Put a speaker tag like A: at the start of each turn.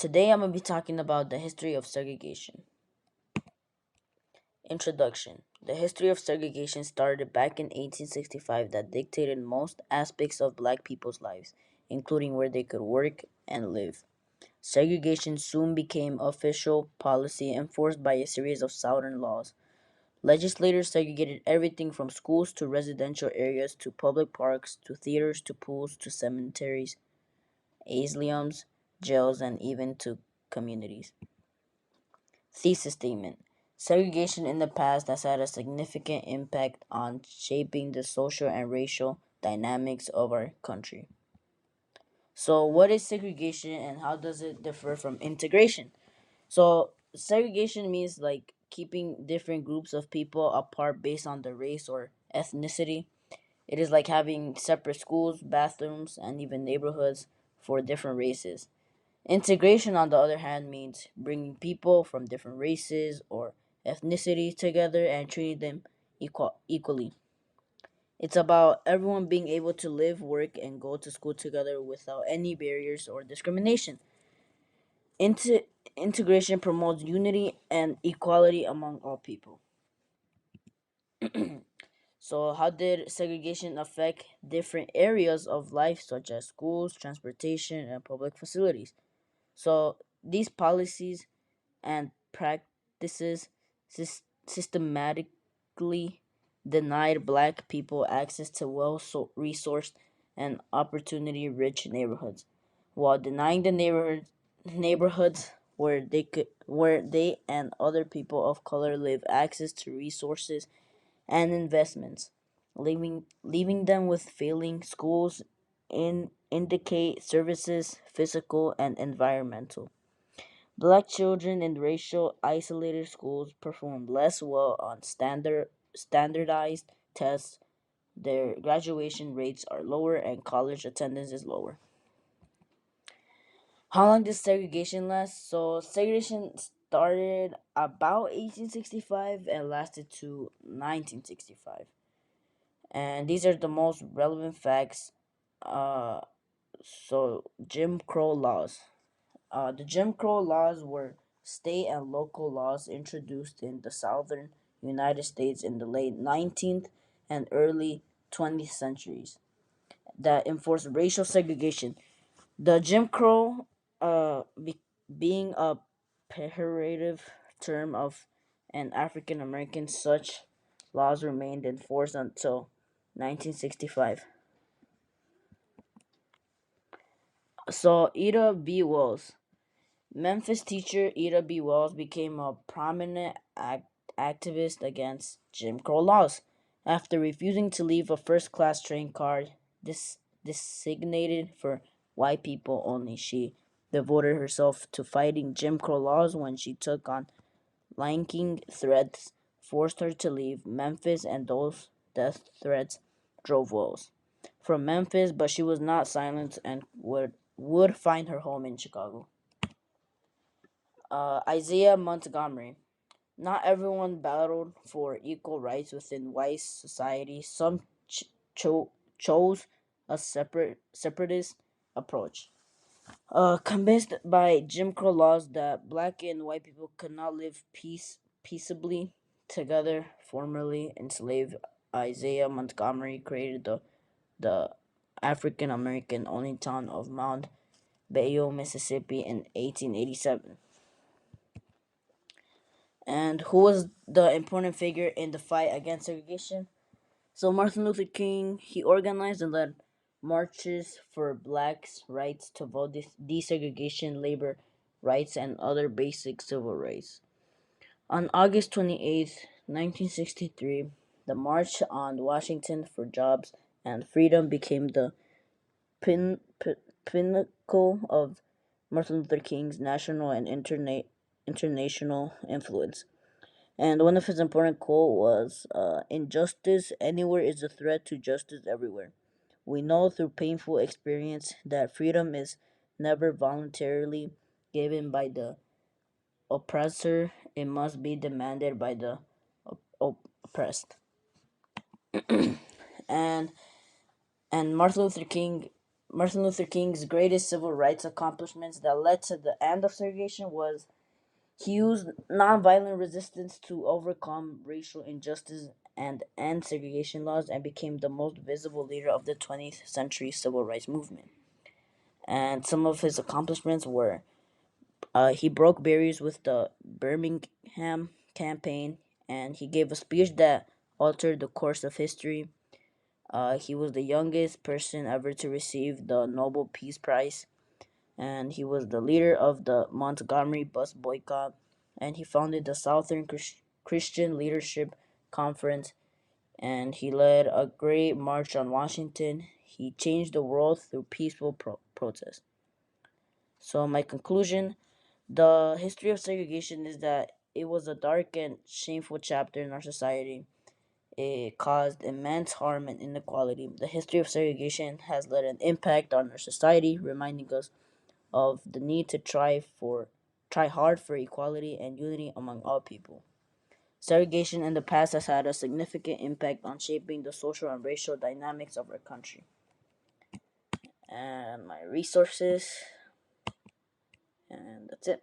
A: Today I'm going to be talking about the history of segregation. Introduction. The history of segregation started back in 1865 that dictated most aspects of black people's lives, including where they could work and live. Segregation soon became official policy enforced by a series of Southern laws. Legislators segregated everything from schools to residential areas to public parks to theaters to pools to cemeteries, asylums, jails, and even to communities. Thesis statement. Segregation in the past has had a significant impact on shaping the social and racial dynamics of our country. So, what is segregation and how does it differ from integration? So, segregation means like keeping different groups of people apart based on their race or ethnicity. It is like having separate schools, bathrooms, and even neighborhoods for different races. Integration, on the other hand, means bringing people from different races or ethnicities together and treating them equally. It's about everyone being able to live, work, and go to school together without any barriers or discrimination. Inte- Integration promotes unity and equality among all people. So, how did segregation affect different areas of life, such as schools, transportation, and public facilities? So, these policies and practices systematically denied black people access to well resourced and opportunity rich neighborhoods, while denying the neighborhoods where they and other people of color live access to resources and investments, leaving them with failing schools in indicate services, physical and environmental. Black children in racial isolated schools perform less well on standardized tests. Their graduation rates are lower and college attendance is lower. How long does segregation last? So segregation started about 1865 and lasted to 1965. And these are the most relevant facts. Uh, Jim Crow laws. The Jim Crow laws were state and local laws introduced in the southern United States in the late 19th and early 20th centuries that enforced racial segregation. The Jim Crow, being a pejorative term of an African American, such laws remained in force until 1965. So, Ida B. Wells. Memphis teacher Ida B. Wells became a prominent activist against Jim Crow laws. After refusing to leave a first class train car designated for white people only, she devoted herself to fighting Jim Crow laws when she took on lying threats, forced her to leave Memphis, and those death threats drove Wells from Memphis, but she was not silenced and would find her home in Chicago. Isaiah Montgomery. Not everyone battled for equal rights within white society. Some chose a separatist approach. Convinced by Jim Crow laws that black and white people could not live peaceably together, formerly enslaved, Isaiah Montgomery created the African American only town of Mount Bayo, Mississippi in 1887. And who was the important figure in the fight against segregation? So Martin Luther King, he organized and led marches for blacks' rights to vote, desegregation, labor rights, and other basic civil rights. On August 28th, 1963, the March on Washington for Jobs and Freedom became the pinnacle of Martin Luther King's national and international influence. And one of his important quote was, "Injustice anywhere is a threat to justice everywhere. We know through painful experience that freedom is never voluntarily given by the oppressor; it must be demanded by the oppressed." And Martin Luther King Martin Luther King's greatest civil rights accomplishments that led to the end of segregation was he used nonviolent resistance to overcome racial injustice and end segregation laws and became the most visible leader of the 20th century civil rights movement. And some of his accomplishments were he broke barriers with the Birmingham campaign, and he gave a speech that altered the course of history. He was the youngest person ever to receive the Nobel Peace Prize, and he was the leader of the Montgomery bus boycott, and he founded the Southern Christian Leadership Conference, and he led a great march on Washington. He changed the world through peaceful protest. So, my conclusion: the history of segregation is that it was a dark and shameful chapter in our society. It caused immense harm and inequality. The history of segregation has led an impact on our society, reminding us of the need to try hard for equality and unity among all people. Segregation in the past has had a significant impact on shaping the social and racial dynamics of our country. And my resources, and that's it.